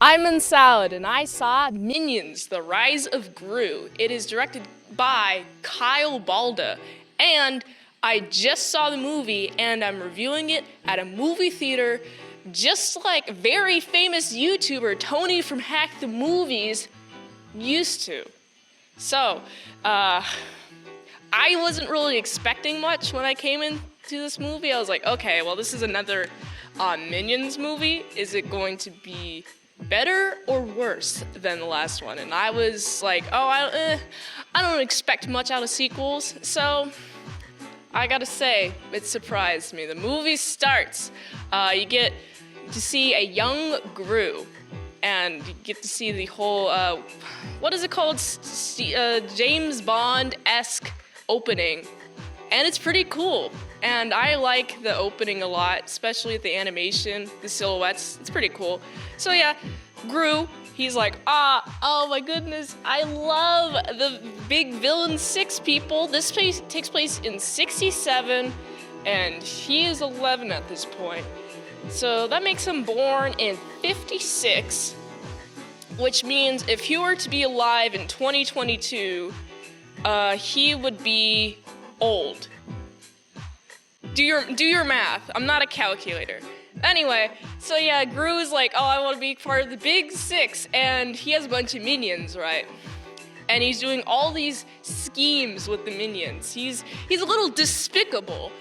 I'm in Salad, and I saw Minions: The Rise of Gru. It is directed by Kyle Balda, and I just saw the movie, and I'm reviewing it at a movie theater, just like very famous YouTuber Tony from Hack the Movies used to. So, I wasn't really expecting much when I came into this movie. I was like, okay, well, this is another Minions movie. Is it going to be better or worse than the last one? And I was like, oh, I don't expect much out of sequels. So I gotta say, it surprised me. The movie starts, you get to see a young Gru, and you get to see the whole, what is it called? James Bond-esque opening. And it's pretty cool. And I like the opening a lot, especially the animation, the silhouettes. It's pretty cool. So yeah, Gru, he's like, oh my goodness, I love the big villain 6 people. This takes place in 67, and he is 11 at this point. So that makes him born in 56, which means if he were to be alive in 2022, he would be old. Do your math. I'm not a calculator. Anyway, so yeah, Gru is like, oh, I want to be part of the big 6, and he has a bunch of minions, right? And he's doing all these schemes with the minions. He's a little despicable.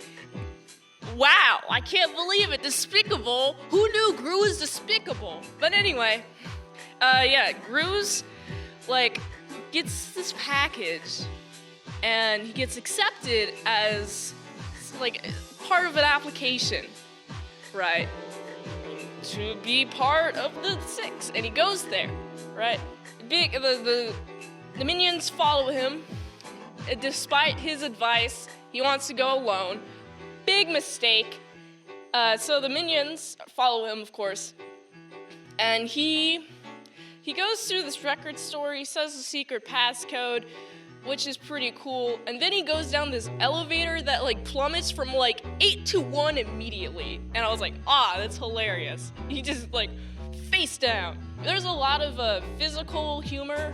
Wow, I can't believe it, despicable. Who knew Gru was despicable? But anyway, yeah, Gru's like gets this package, and he gets accepted as like part of an application, right, to be part of the 6, and he goes there, right? The minions follow him, despite his advice. He wants to go alone. Big mistake. So the minions follow him, of course, and he goes through this record store. He says the secret passcode, which is pretty cool, and then he goes down this elevator that like plummets from like 8 to 1 immediately, and I was like, that's hilarious. He just like face down. There's a lot of physical humor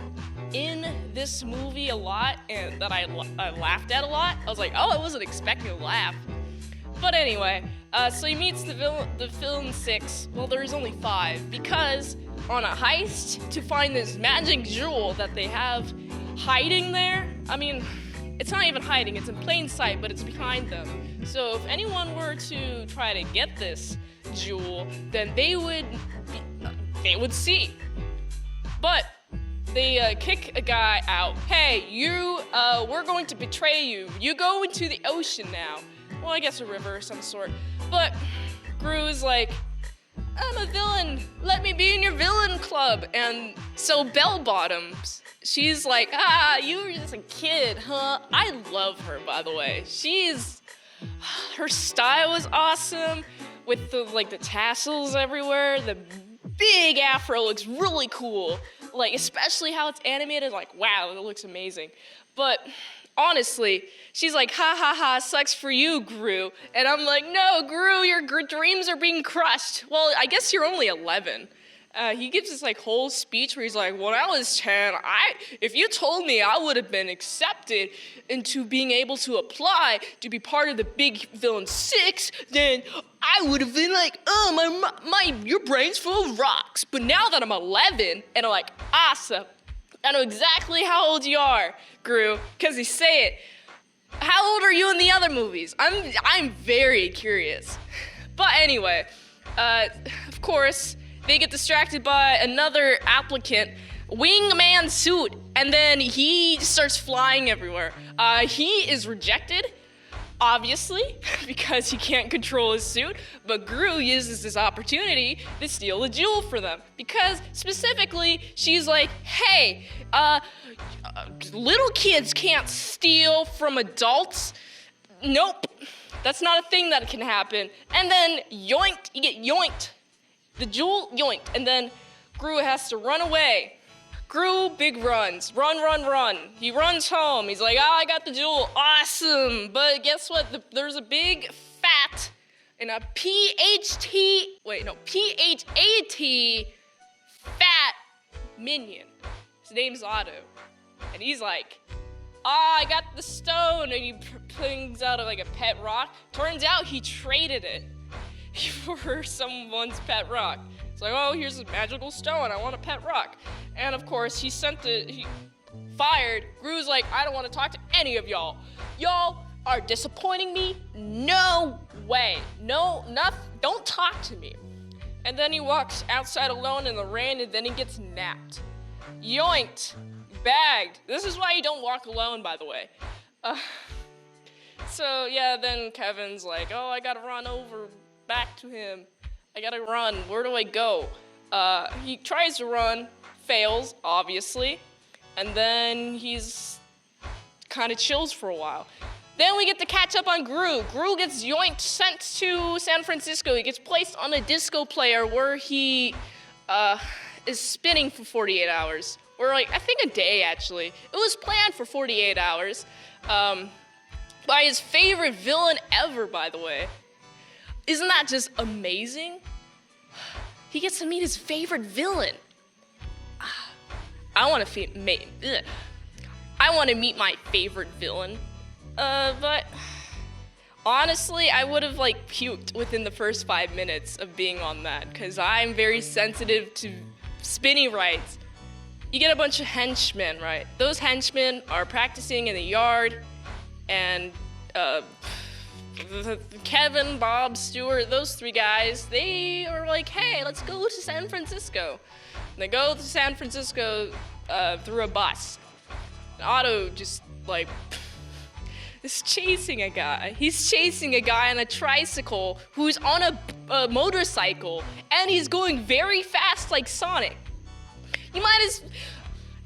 in this movie, a lot, and that I laughed at a lot. I was like, I wasn't expecting to laugh. But anyway, so he meets the villain 6. Well, there's only 5, because on a heist to find this magic jewel that they have hiding there. I mean, it's not even hiding, it's in plain sight, but it's behind them. So if anyone were to try to get this jewel, then they would see. But they kick a guy out. Hey, we're going to betray you. You go into the ocean now. Well, I guess a river of some sort. But Gru's like, I'm a villain. Let me be in your villain club. And so Bell Bottoms, she's like, you were just a kid, huh? I love her, by the way. Her style is awesome, with the tassels everywhere. The big afro looks really cool. Like, especially how it's animated, like, wow, it looks amazing. But honestly, she's like, ha, sucks for you, Gru. And I'm like, no, Gru, your dreams are being crushed. Well, I guess you're only 11. He gives this like whole speech where he's like, when I was 10, if you told me I would have been accepted into being able to apply to be part of the big villain 6, then I would have been like, your brain's full of rocks. But now that I'm 11, and I'm like, awesome, I know exactly how old you are, Gru, because you say it. How old are you in the other movies? I'm very curious. But anyway, of course, they get distracted by another applicant, wingman suit, and then he starts flying everywhere. He is rejected, obviously, because he can't control his suit, but Gru uses this opportunity to steal the jewel for them, because specifically, she's like, hey, little kids can't steal from adults. Nope, that's not a thing that can happen. And then yoinked, you get yoinked. The jewel yoinked, and then Gru has to run away. Gru big runs, run. He runs home. He's like, I got the jewel, awesome. But guess what? There's a big fat and a PHAT minion. His name's Otto. And he's like, I got the stone, and he brings out like a pet rock. Turns out he traded it for someone's pet rock. It's like, oh, here's a magical stone, I want a pet rock. And of course, he fired. Gru's like, I don't want to talk to any of y'all. Y'all are disappointing me. No way. No, don't talk to me. And then he walks outside alone in the rain, and then he gets napped. Yoinked. Bagged. This is why you don't walk alone, by the way. So yeah, then Kevin's like, oh, I gotta run over back to him. I gotta run. Where do I go? He tries to run, fails, obviously, and then he's kind of chills for a while. Then we get to catch up on Gru. Gru gets yoinked, sent to San Francisco. He gets placed on a disco player where he is spinning for 48 hours. Or like, I think a day, actually. It was planned for 48 hours. By his favorite villain ever, by the way. Isn't that just amazing? He gets to meet his favorite villain. I want to meet my favorite villain. But honestly, I would have like puked within the first 5 minutes of being on that, because I'm very sensitive to spinny rides. You get a bunch of henchmen, right? Those henchmen are practicing in the yard, and Kevin, Bob, Stuart, those three guys, they are like, hey, let's go to San Francisco. And they go to San Francisco through a bus. And Otto just like is chasing a guy. He's chasing a guy on a tricycle who's on a motorcycle, and he's going very fast like Sonic.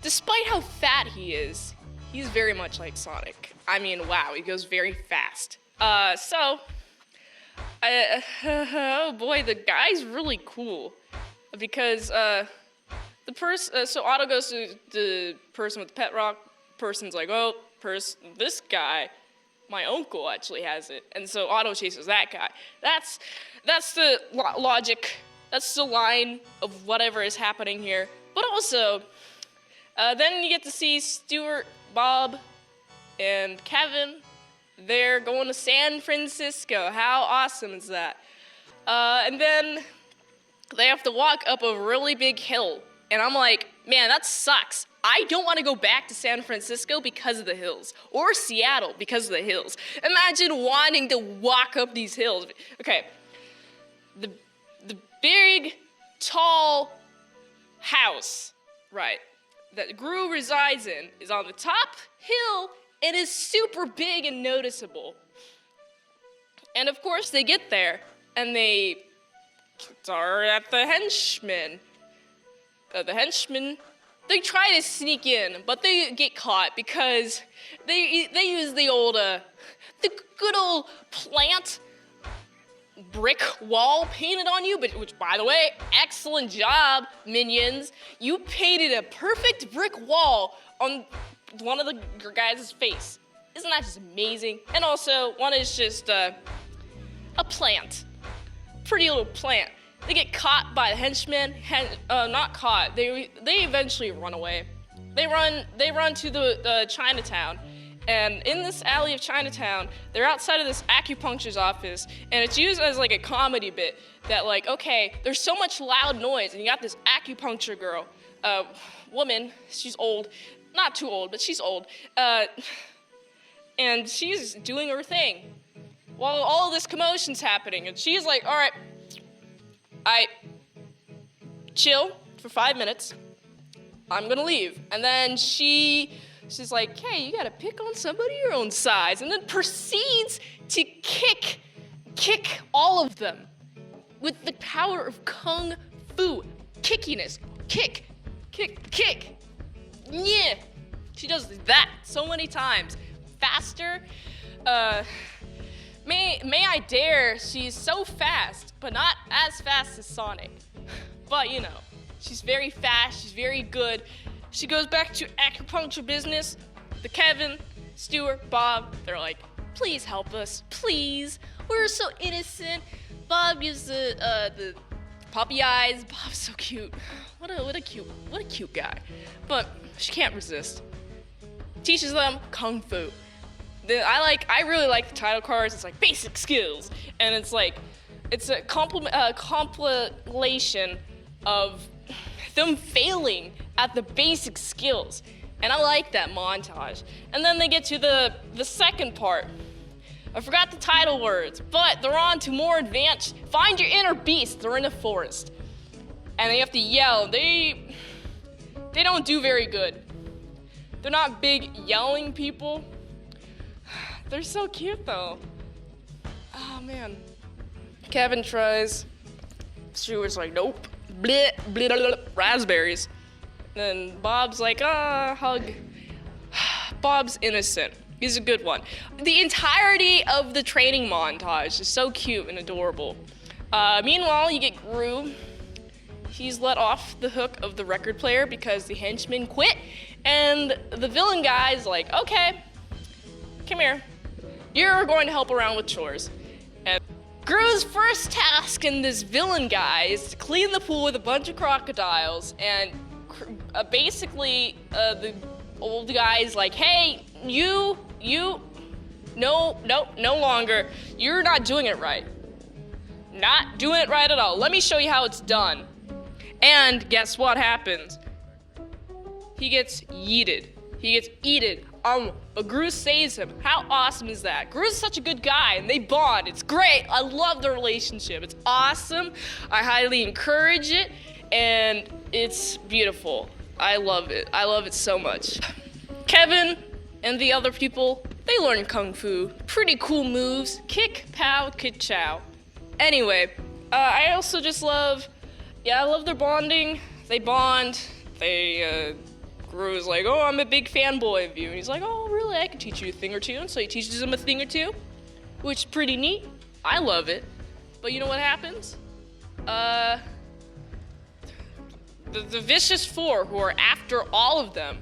Despite how fat he is, he's very much like Sonic. I mean, wow, he goes very fast. Oh boy, the guy's really cool, because so Otto goes to the person with the pet rock. Person's like, oh, this guy, my uncle actually has it, and so Otto chases that guy. That's the logic. That's the line of whatever is happening here. But also, then you get to see Stuart, Bob, and Kevin. They're going to San Francisco. How awesome is that? And then they have to walk up a really big hill. And I'm like, man, that sucks. I don't want to go back to San Francisco because of the hills. Or Seattle because of the hills. Imagine wanting to walk up these hills. Okay, the big, tall house, right, that Gru resides in is on the top hill and is super big and noticeable. And of course they get there and they are at the henchmen. They try to sneak in, but they get caught because they use the good old plant brick wall painted on you, which by the way, excellent job, minions. You painted a perfect brick wall on one of the guys' face. Isn't that just amazing? And also, one is just a plant. Pretty little plant. They get caught by the henchmen. Not caught. They eventually run away. They run to the Chinatown. And in this alley of Chinatown, they're outside of this acupuncturist office, and it's used as like a comedy bit that like, okay, there's so much loud noise, and you got this acupuncture girl, woman, she's old, not too old, but she's old, and she's doing her thing while all this commotion's happening, and she's like, all right, I chill for 5 minutes, I'm gonna leave, and then she's like, hey, you gotta pick on somebody your own size, and then proceeds to kick all of them with the power of kung fu, kickiness, kick, yeah. She does that so many times, faster. May I dare? She's so fast, but not as fast as Sonic. But you know, she's very fast. She's very good. She goes back to acupuncture business. The Kevin, Stuart, Bob, they're like, please help us, please. We're so innocent. Bob gives the puppy eyes. Bob's so cute. What a cute guy. But she can't resist. Teaches them kung fu. I really like the title cards. It's like basic skills, and it's a compilation of them failing at the basic skills, and I like that montage. And then they get to the second part. I forgot the title words, but they're on to more advanced. Find your inner beast. They're in a forest, and they have to yell. They don't do very good. They're not big yelling people. They're so cute though. Oh man. Kevin tries. Stuart's like, nope. Bleh, bleh, bleh, bleh, raspberries. Then Bob's like, hug. Bob's innocent. He's a good one. The entirety of the training montage is so cute and adorable. Meanwhile, you get Gru. He's let off the hook of the record player because the henchman quit. And the villain guy's like, okay, come here. You're going to help around with chores. And Gru's first task in this villain guy is to clean the pool with a bunch of crocodiles. And basically, the old guy's like, hey, you, no longer. You're not doing it right. Not doing it right at all. Let me show you how it's done. And guess what happens? He gets yeeted. He gets eated. But Gru saves him. How awesome is that? Gru's such a good guy, and they bond. It's great. I love their relationship. It's awesome. I highly encourage it, and it's beautiful. I love it. I love it so much. Kevin and the other people, they learn kung fu. Pretty cool moves. Kick, pow, kick, chow. Anyway, I also just love their bonding. They bond. Gru's like, oh, I'm a big fanboy of you. And he's like, oh, really? I can teach you a thing or two. And so he teaches him a thing or two, which is pretty neat. I love it. But you know what happens? The Vicious Four, who are after all of them,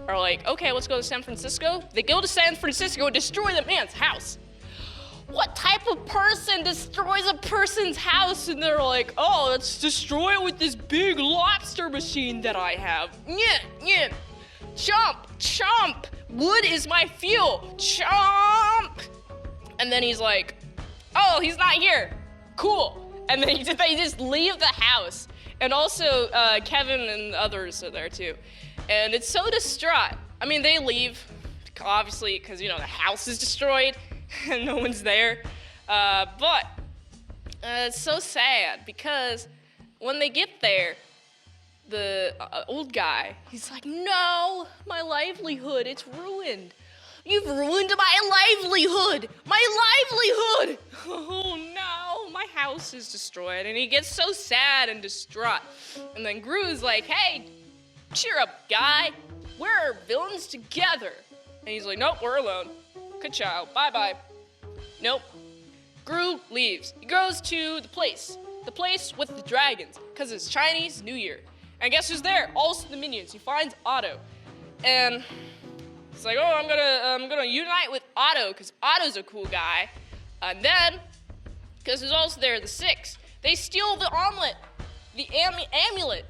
are like, okay, let's go to San Francisco. They go to San Francisco and destroy the man's house. What type of person destroys a person's house? And they're like, oh, let's destroy it with this big lobster machine that I have. Yeah. Chomp, chomp. Wood is my fuel. Chomp. And then he's like, oh, he's not here. Cool. And then they just leave the house. And also, Kevin and others are there too. And it's so distraught. I mean, they leave, obviously, because, the house is destroyed. And no one's there. But it's so sad because when they get there, the old guy, he's like, no, my livelihood, it's ruined. You've ruined my livelihood. My livelihood. Oh no, my house is destroyed. And he gets so sad and distraught. And then Gru's like, hey, cheer up, guy. We're villains together. And he's like, nope, we're alone. Ka-chow, bye-bye. Nope. Gru leaves. He goes to the place with the dragons, because it's Chinese New Year. And guess who's there? Also the minions. He finds Otto. And he's like, oh, I'm gonna unite with Otto, because Otto's a cool guy. And then, because there's also there the Six, they steal the omelet. The amulet.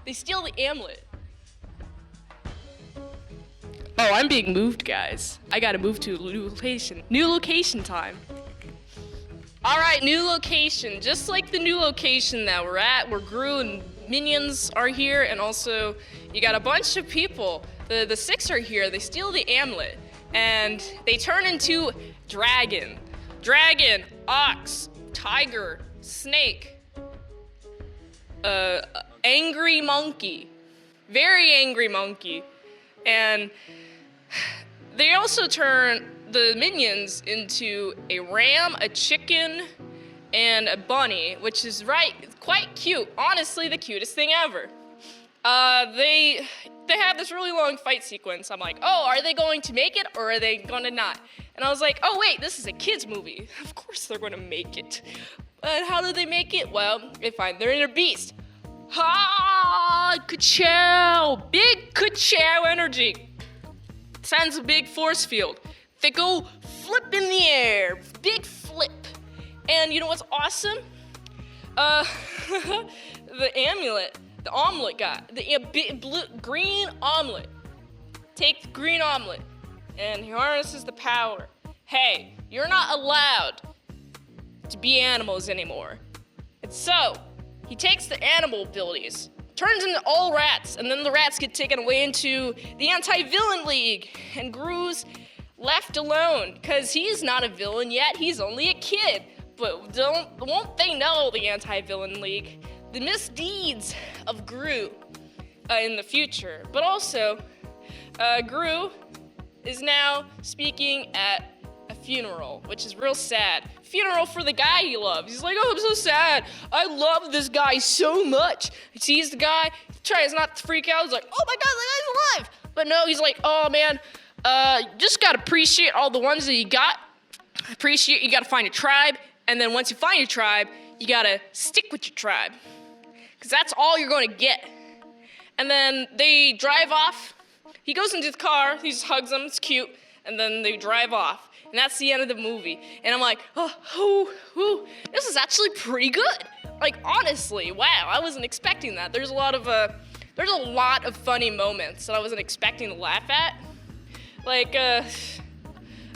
They steal the amulet. Oh, I'm being moved, guys. I gotta move to a new location. New location time. All right, new location. Just like the new location that we're at, where Gru and minions are here, and also you got a bunch of people. The Six are here. They steal the amulet, and they turn into dragon, ox, tiger, snake, angry monkey, very angry monkey, and they also turn the minions into a ram, a chicken, and a bunny, which is quite cute. Honestly, the cutest thing ever. They have this really long fight sequence. I'm like, oh, are they going to make it or are they gonna not? And I was like, oh wait, this is a kids movie. Of course they're gonna make it. But how do they make it? Well, they find their inner beast. Ha! Ka-chow! Big ka-chow energy. Sends a big force field. They go flip in the air. Big flip. And you know what's awesome? Uh, the amulet, the omelet guy, the green omelet. Take the green omelet, and he harnesses the power. Hey, you're not allowed to be animals anymore. And so, he takes the animal abilities, turns into all rats, and then the rats get taken away into the anti-villain league, and Gru's left alone, because he's not a villain yet, he's only a kid. But won't they know, the anti-villain league, the misdeeds of Gru in the future. But also, Gru is now speaking at a funeral, which is real sad. Funeral for the guy he loves. He's like, oh, I'm so sad. I love this guy so much. He sees the guy, tries not to freak out. He's like, oh my God, the guy's alive. But no, he's like, oh man, just gotta appreciate all the ones that you got. Appreciate, you gotta find a tribe. And then once you find your tribe, you gotta stick with your tribe. Because that's all you're gonna get. And then they drive off. He goes into the car, he just hugs them, it's cute. And then they drive off. And that's the end of the movie. And I'm like, this is actually pretty good. Like, honestly, wow, I wasn't expecting that. There's a lot of funny moments that I wasn't expecting to laugh at. Like, a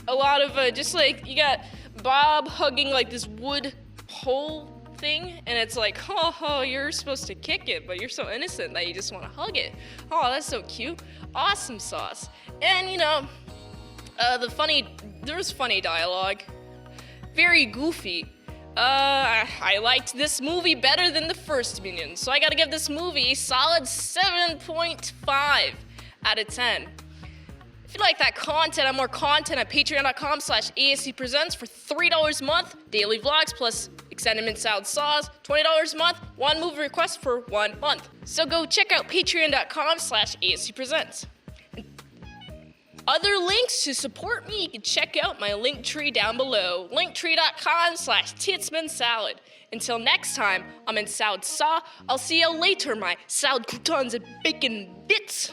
lot of, just like, you got Bob hugging like this wood pole thing, and it's like, oh, you're supposed to kick it, but you're so innocent that you just want to hug it. Oh, that's so cute. Awesome sauce. And you know, there was funny dialogue. Very goofy. I liked this movie better than the first Minions, so I gotta give this movie a solid 7.5 out of 10. If you like that content and more content at patreon.com/ASEpresents for $3 a month, daily vlogs plus extended mint salad sauce, $20 a month, one movie request for 1 month. So go check out patreon.com/ASEpresents. Other links to support me, you can check out my link tree down below, linktree.com/itsmintsalad. Until next time, I'm in Salad Saw. I'll see you later, my salad croutons and bacon bits.